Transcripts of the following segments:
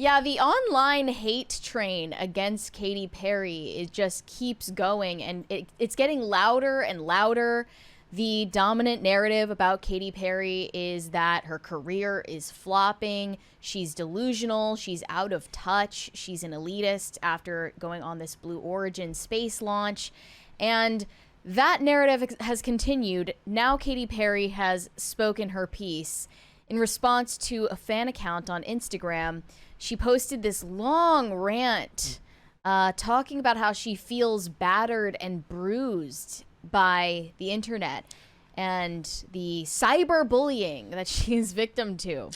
Yeah, the online hate train against Katy Perry, it just keeps going, and it's getting louder and louder. The dominant narrative about Katy Perry is that her career is flopping. She's delusional. She's out of touch. She's an elitist after going on this Blue Origin space launch. And that narrative has continued. Now Katy Perry has spoken her piece. In response to a fan account on Instagram, she posted this long rant talking about how she feels battered and bruised by the internet and the cyberbullying that she is victim to.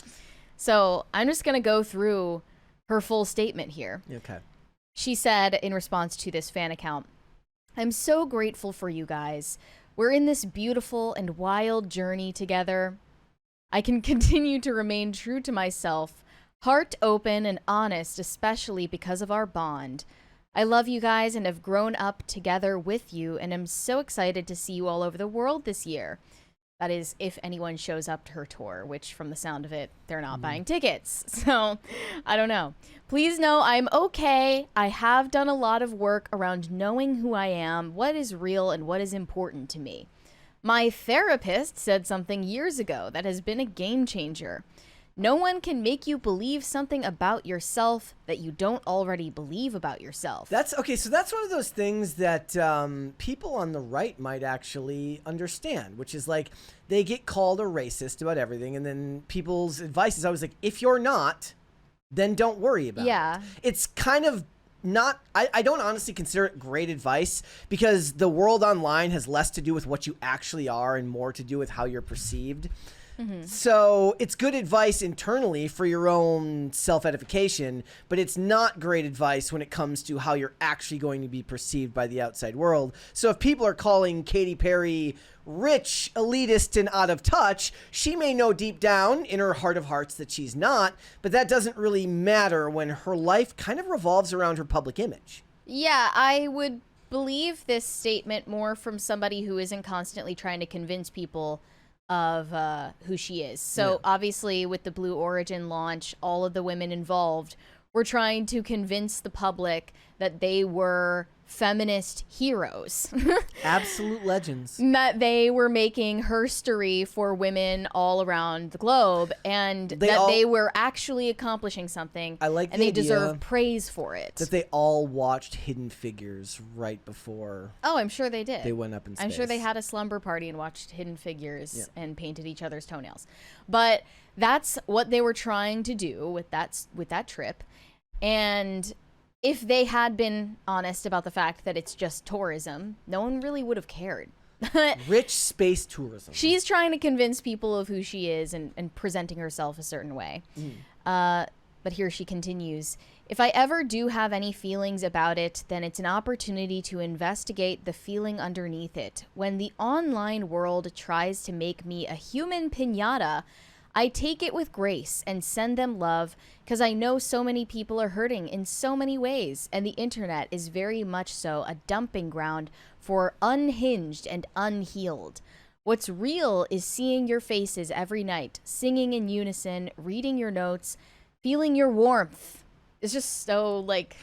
So I'm just going to go through her full statement here. Okay. She said in response to this fan account, "I'm so grateful for you guys. We're in this beautiful and wild journey together. I can continue to remain true to myself, heart open and honest, especially because of our bond. I love you guys and have grown up together with you, and I'm so excited to see you all over the world this year." That is, if anyone shows up to her tour, which from the sound of it, they're not buying tickets. So I don't know. "Please know I'm okay. I have done a lot of work around knowing who I am, what is real, and what is important to me. My therapist said something years ago that has been a game changer. No one can make you believe something about yourself that you don't already believe about yourself." That's okay. So that's one of those things that people on the right might actually understand, which is like they get called a racist about everything. And then people's advice is always like, if you're not, then don't worry about it. It's kind of not, I don't honestly consider it great advice, because the world online has less to do with what you actually are and more to do with how you're perceived. So it's good advice internally for your own self-edification, but it's not great advice when it comes to how you're actually going to be perceived by the outside world. So if people are calling Katy Perry rich, elitist, and out of touch, she may know deep down in her heart of hearts that she's not, but that doesn't really matter when her life kind of revolves around her public image. Yeah, I would believe this statement more from somebody who isn't constantly trying to convince people of who she is. So obviously with the Blue Origin launch, all of the women involved were trying to convince the public that they were feminist heroes. Absolute legends. That they were making herstory for women all around the globe, and they were actually accomplishing something. I like and the they idea deserve praise for it. that they all watched Hidden Figures right before Oh, I'm sure they did. they went up in space. I'm sure they had a slumber party and watched Hidden Figures and painted each other's toenails. But that's what they were trying to do with that trip. And if they had been honest about the fact that it's just tourism, no one really would have cared. Rich space tourism. She's trying to convince people of who she is and presenting herself a certain way. But here she continues. "If I ever do have any feelings about it, then it's an opportunity to investigate the feeling underneath it. When the online world tries to make me a human piñata, I take it with grace and send them love, because I know so many people are hurting in so many ways, and the internet is very much so a dumping ground for unhinged and unhealed. What's real is seeing your faces every night, singing in unison, reading your notes, feeling your warmth." It's just so like,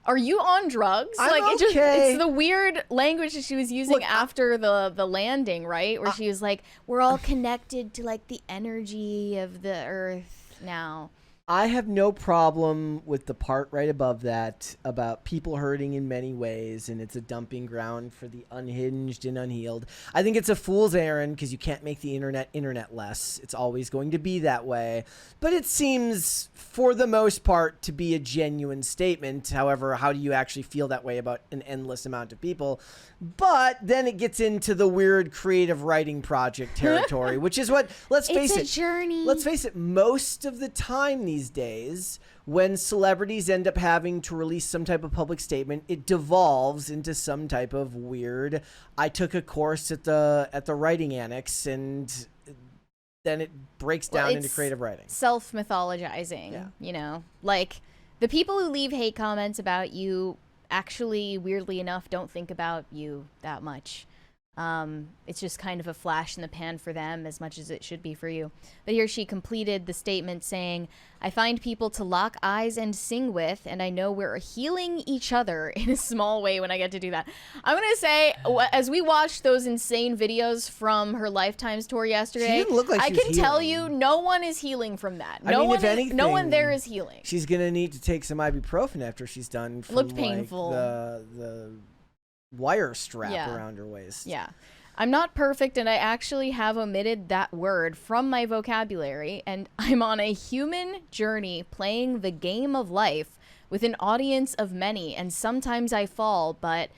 are you on drugs? I'm like okay. It's the weird language that she was using after the landing, right? Where she was like, "We're all connected to like the energy of the earth now." I have no problem with the part right above that about people hurting in many ways, and it's a dumping ground for the unhinged and unhealed. I think it's a fool's errand, because you can't make the internet less. It's always going to be that way. But it seems, for the most part, to be a genuine statement. However, how do you actually feel that way about an endless amount of people? But then it gets into the weird creative writing project territory, which is what, let's face it. It's a journey. Let's face it, most of the time these days, when celebrities end up having to release some type of public statement, it devolves into some type of weird, I took a course at the writing annex, and then it breaks down into creative writing. Self-mythologizing, you know? Like, the people who leave hate comments about you actually, weirdly enough, don't think about you that much. It's just kind of a flash in the pan for them as much as it should be for you. But here she completed the statement saying, I find people to lock eyes and sing with, and I know we're healing each other in a small way when I get to do that. I'm going to say, as we watched those insane videos from her Lifetimes tour yesterday, She didn't look like I she was can tell healing. you no one is healing from that. I mean, if anything, no one there is healing. She's going to need to take some ibuprofen after she's done from Looked painful. the wire strap Yeah. around her waist. Yeah. I'm not perfect, and I actually have omitted that word from my vocabulary, and I'm on a human journey playing the game of life with an audience of many, and sometimes I fall, but ...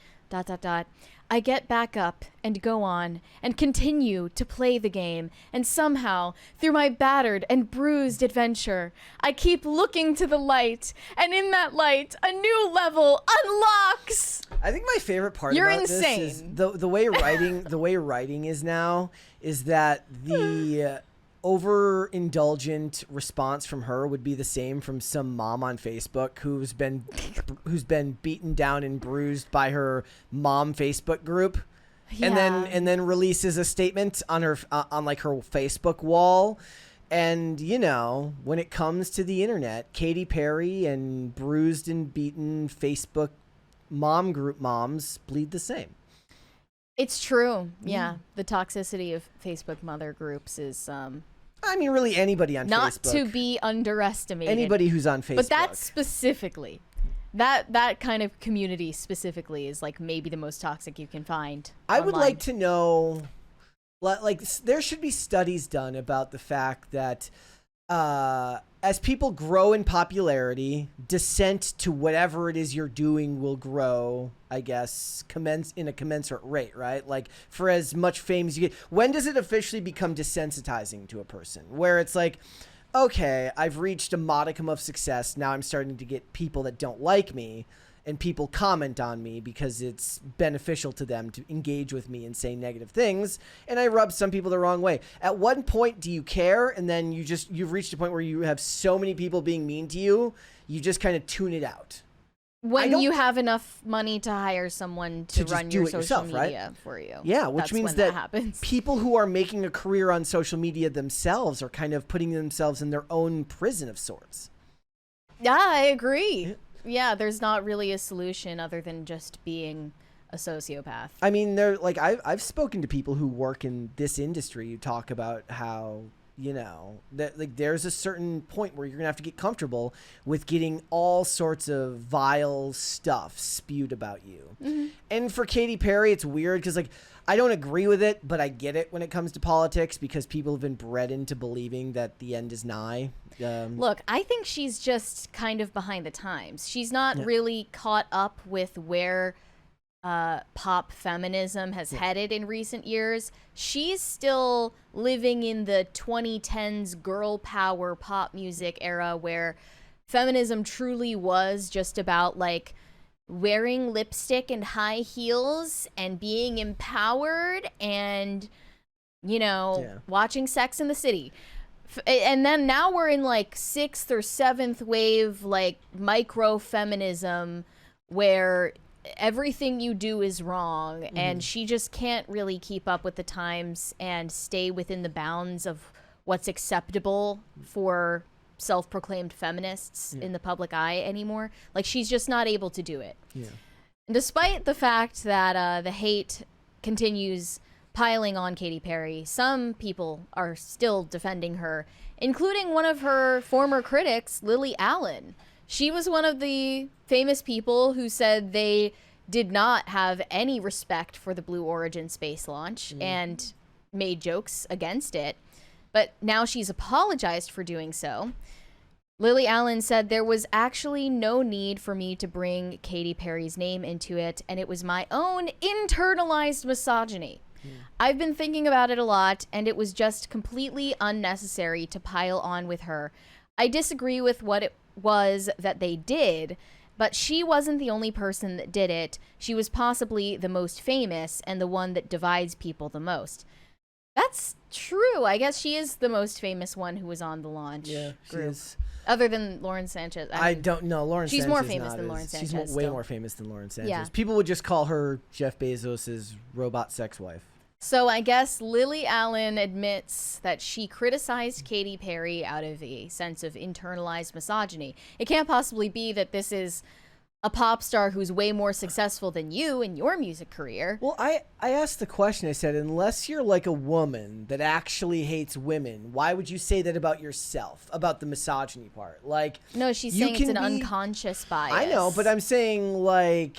I get back up and go on and continue to play the game, and somehow, through my battered and bruised adventure, I keep looking to the light, and in that light, a new level unlocks! I think my favorite part You're about insane. this is the way writing is now is that the overindulgent response from her would be the same from some mom on Facebook who's been beaten down and bruised by her mom Facebook group. Yeah. And then releases a statement on her on like her Facebook wall. And you know, when it comes to the internet, Katy Perry and bruised and beaten Facebook mom group moms bleed the same. It's true. Yeah. The toxicity of Facebook mother groups is I mean, really anybody on not Facebook. to be underestimated. Anybody who's on Facebook. But that specifically, that kind of community specifically is like maybe the most toxic you can find. I would online. like to know, like, there should be studies done about the fact that as people grow in popularity, dissent to whatever it is you're doing will grow, I guess, in a commensurate rate, right? Like, for as much fame as you get. When does it officially become desensitizing to a person? Where it's like, okay, I've reached a modicum of success. Now I'm starting to get people that don't like me, and people comment on me because it's beneficial to them to engage with me and say negative things, and I rub some people the wrong way. At one point, do you care? And then you've reached a point where you have so many people being mean to you, you just kind of tune it out. When you have enough money to hire someone to run your social yourself, media for you. Yeah, which That's means when that happens. people who are making a career on social media themselves are kind of putting themselves in their own prison of sorts. Yeah, I agree. Yeah, there's not really a solution other than just being a sociopath. I mean, I've spoken to people who work in this industry who talk about how, you know, that like there's a certain point where you're gonna have to get comfortable with getting all sorts of vile stuff spewed about you. Mm-hmm. And for Katy Perry, it's weird because like I don't agree with it, but I get it when it comes to politics because people have been bred into believing that the end is nigh. Look, I think she's just kind of behind the times. She's not really caught up with where pop feminism has headed in recent years. She's still living in the 2010s girl power pop music era where feminism truly was just about like wearing lipstick and high heels and being empowered and, you know, watching Sex in the City. And then now we're in like 6th or 7th wave, like micro feminism where everything you do is wrong. Mm-hmm. And she just can't really keep up with the times and stay within the bounds of what's acceptable for self-proclaimed feminists in the public eye anymore. Like she's just not able to do it. Yeah. And despite the fact that the hate continues piling on Katy Perry, some people are still defending her, including one of her former critics, Lily Allen. She was one of the famous people who said they did not have any respect for the Blue Origin space launch and made jokes against it. But now she's apologized for doing so. Lily Allen said there was actually no need for me to bring Katy Perry's name into it, and it was my own internalized misogyny. I've been thinking about it a lot, and it was just completely unnecessary to pile on with her. I disagree with what it was that they did, but she wasn't the only person that did it. She was possibly the most famous and the one that divides people the most. That's true. I guess she is the most famous one who was on the launch group. She is. Other than Lauren Sanchez. I don't know. Lauren she's Sanchez more famous than Lauren Sanchez. She's way still. more famous than Lauren Sanchez. Yeah. People would just call her Jeff Bezos' robot sex wife. So I guess Lily Allen admits that she criticized Katy Perry out of a sense of internalized misogyny. It can't possibly be that this is a pop star who's way more successful than you in your music career. Well, I asked the question. I said, unless you're like a woman that actually hates women, why would you say that about yourself, about the misogyny part? Like, No, she's saying it's an unconscious bias. I know, but I'm saying like...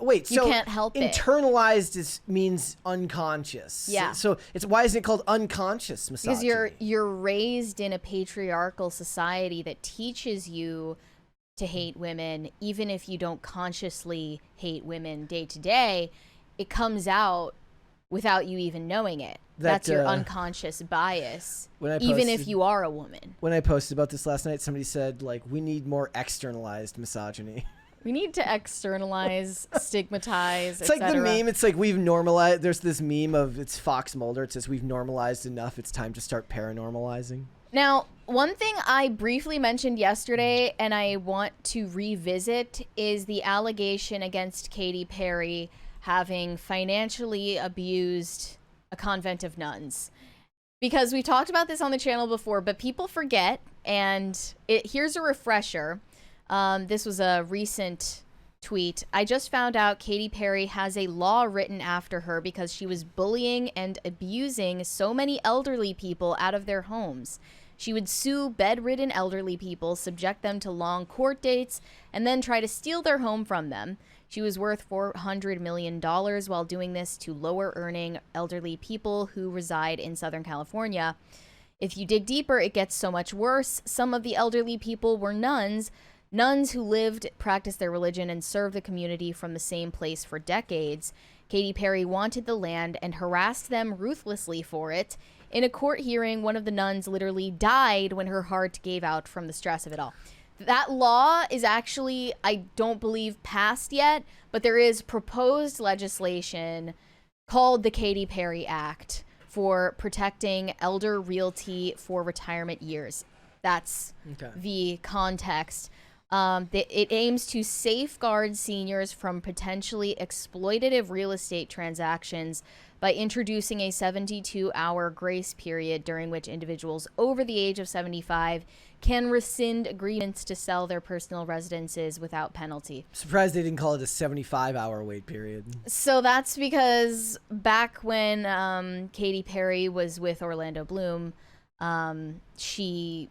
Wait, you so can't help it. Internalized means unconscious. Yeah. So it's why isn't it called unconscious misogyny? Because you're raised in a patriarchal society that teaches you to hate women, even if you don't consciously hate women day to day. It comes out without you even knowing it. That's your unconscious bias, even if you are a woman. When I posted about this last night, somebody said, like, we need more externalized misogyny. We need to externalize, stigmatize, It's like the meme. It's like we've normalized. There's this meme of it's Fox Mulder. It says we've normalized enough. It's time to start paranormalizing. Now, one thing I briefly mentioned yesterday and I want to revisit is the allegation against Katy Perry having financially abused a convent of nuns. Because we talked about this on the channel before, but people forget, and here's a refresher. This was a recent tweet. I just found out Katy Perry has a law written after her because she was bullying and abusing so many elderly people out of their homes. She would sue bedridden elderly people, subject them to long court dates, and then try to steal their home from them. She was worth $400 million while doing this to lower earning elderly people who reside in Southern California. If you dig deeper, it gets so much worse. Some of the elderly people were nuns who lived, practiced their religion, and served the community from the same place for decades. Katy Perry wanted the land and harassed them ruthlessly for it. In a court hearing, one of the nuns literally died when her heart gave out from the stress of it all. That law is actually, I don't believe, passed yet, but there is proposed legislation called the Katy Perry Act for protecting elder realty for retirement years. That's the context. It aims to safeguard seniors from potentially exploitative real estate transactions by introducing a 72-hour grace period during which individuals over the age of 75 can rescind agreements to sell their personal residences without penalty. Surprised they didn't call it a 75-hour wait period. So that's because back when Katy Perry was with Orlando Bloom, she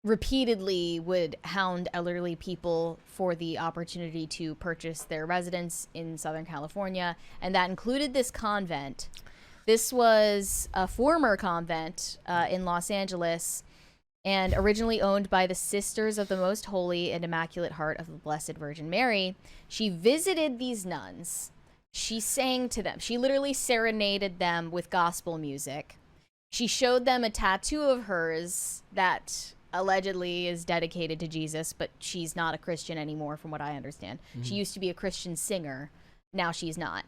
repeatedly would hound elderly people for the opportunity to purchase their residence in Southern California, and that included this convent. This was a former convent in Los Angeles, and originally owned by the Sisters of the Most Holy and Immaculate Heart of the Blessed Virgin Mary. She visited these nuns. She sang to them. She literally serenaded them with gospel music. She showed them a tattoo of hers that allegedly is dedicated to Jesus, but she's not a Christian anymore from what I understand. Mm-hmm. She used to be a Christian singer. Now she's not.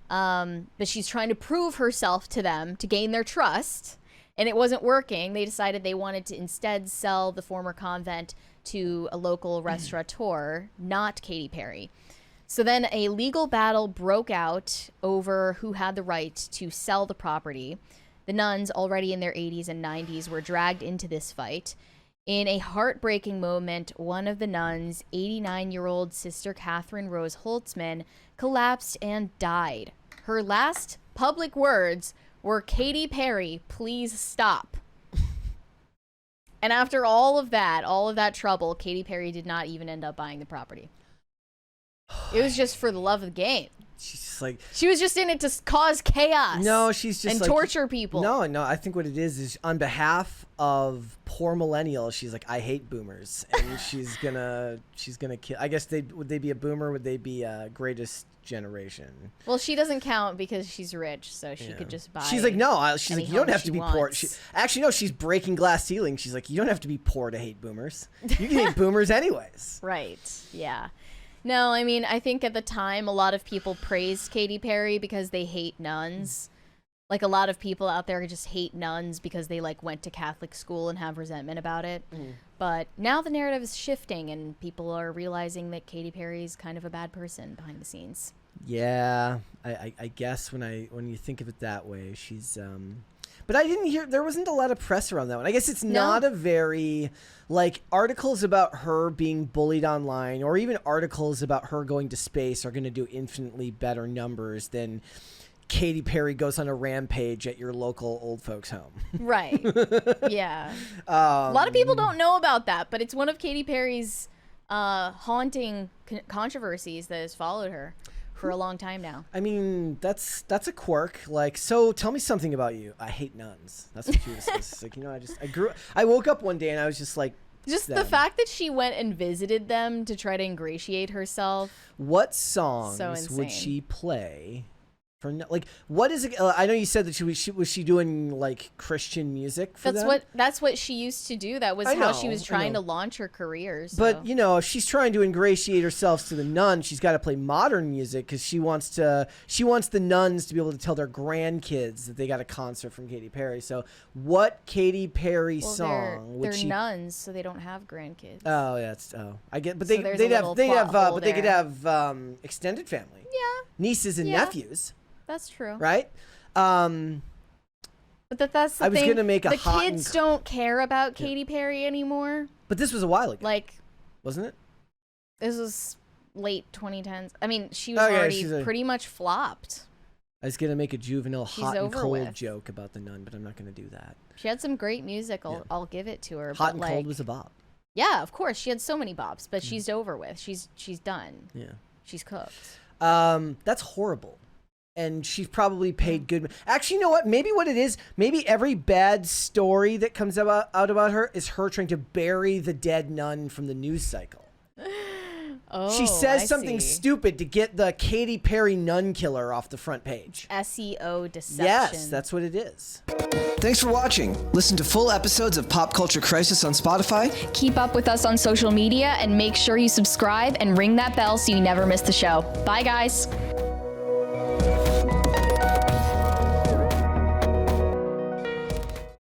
But she's trying to prove herself to them to gain their trust, and it wasn't working. They decided they wanted to instead sell the former convent to a local restaurateur, not Katy Perry. So then a legal battle broke out over who had the right to sell the property. The nuns, already in their 80s and 90s, were dragged into this fight. In a heartbreaking moment, one of the nuns, 89-year-old Sister Catherine Rose Holtzman, collapsed and died. Her last public words were, "Katy Perry, please stop." And after all of that trouble, Katy Perry did not even end up buying the property. It was just for the love of the game. She's just like, she was just in it to cause chaos. No, she's just and like, torture people. No. I think what it is on behalf of poor millennials. She's like, I hate boomers, and she's gonna kill. I guess would they be a boomer? Would they be greatest generation? Well, she doesn't count because she's rich, so she could just buy. She's like, no. She's like, you don't have to be poor. Actually, no. She's breaking glass ceilings. She's like, you don't have to be poor to hate boomers. You can hate boomers anyways. Right. Yeah. No, I mean, I think at the time, a lot of people praised Katy Perry because they hate nuns. Like a lot of people out there just hate nuns because they like went to Catholic school and have resentment about it. But now the narrative is shifting and people are realizing that Katy Perry's kind of a bad person behind the scenes. Yeah, I guess when you think of it that way, she's but I didn't hear, there wasn't a lot of press around that one. I guess it's not a very, like, articles about her being bullied online or even articles about her going to space are going to do infinitely better numbers than Katy Perry goes on a rampage at your local old folks home. Right. Yeah. A lot of people don't know about that, but it's one of Katy Perry's haunting controversies that has followed her for a long time now. I mean, that's a quirk. Like, so tell me something about you. I hate nuns. That's what she was. It's like, you know, I woke up one day and I was just like, just the fact that she went and visited them to try to ingratiate herself. What songs would she play? Like, what is it? I know you said that was she doing like Christian music for them? That's what she used to do. That was how she was trying to launch her career. So. But you know, if she's trying to ingratiate herself to the nuns, she's got to play modern music because she wants the nuns to be able to tell their grandkids that they got a concert from Katy Perry. So, what Katy Perry song would she? They're nuns, so they don't have grandkids. Oh, yeah, I get, but they could have extended family. Yeah, nieces and nephews. That's true. Right? But that's the thing. I was going to make the kids don't care about Katy Perry anymore. But this was a while ago. Like, wasn't it? This was late 2010s. I mean, she was already pretty much flopped. I was going to make a juvenile hot and cold joke about the nun, but I'm not going to do that. She had some great music. I'll give it to her. Hot and cold was a bop. Yeah, of course. She had so many bops, but she's over with. She's done. Yeah. She's cooked. That's horrible. And she's probably paid good. Actually, you know what? Maybe what it is, maybe every bad story that comes out about her is her trying to bury the dead nun from the news cycle. She says something stupid to get the Katy Perry nun killer off the front page. SEO deception. Yes, that's what it is. Thanks for watching. Listen to full episodes of Pop Culture Crisis on Spotify. Keep up with us on social media and make sure you subscribe and ring that bell so you never miss the show. Bye, guys.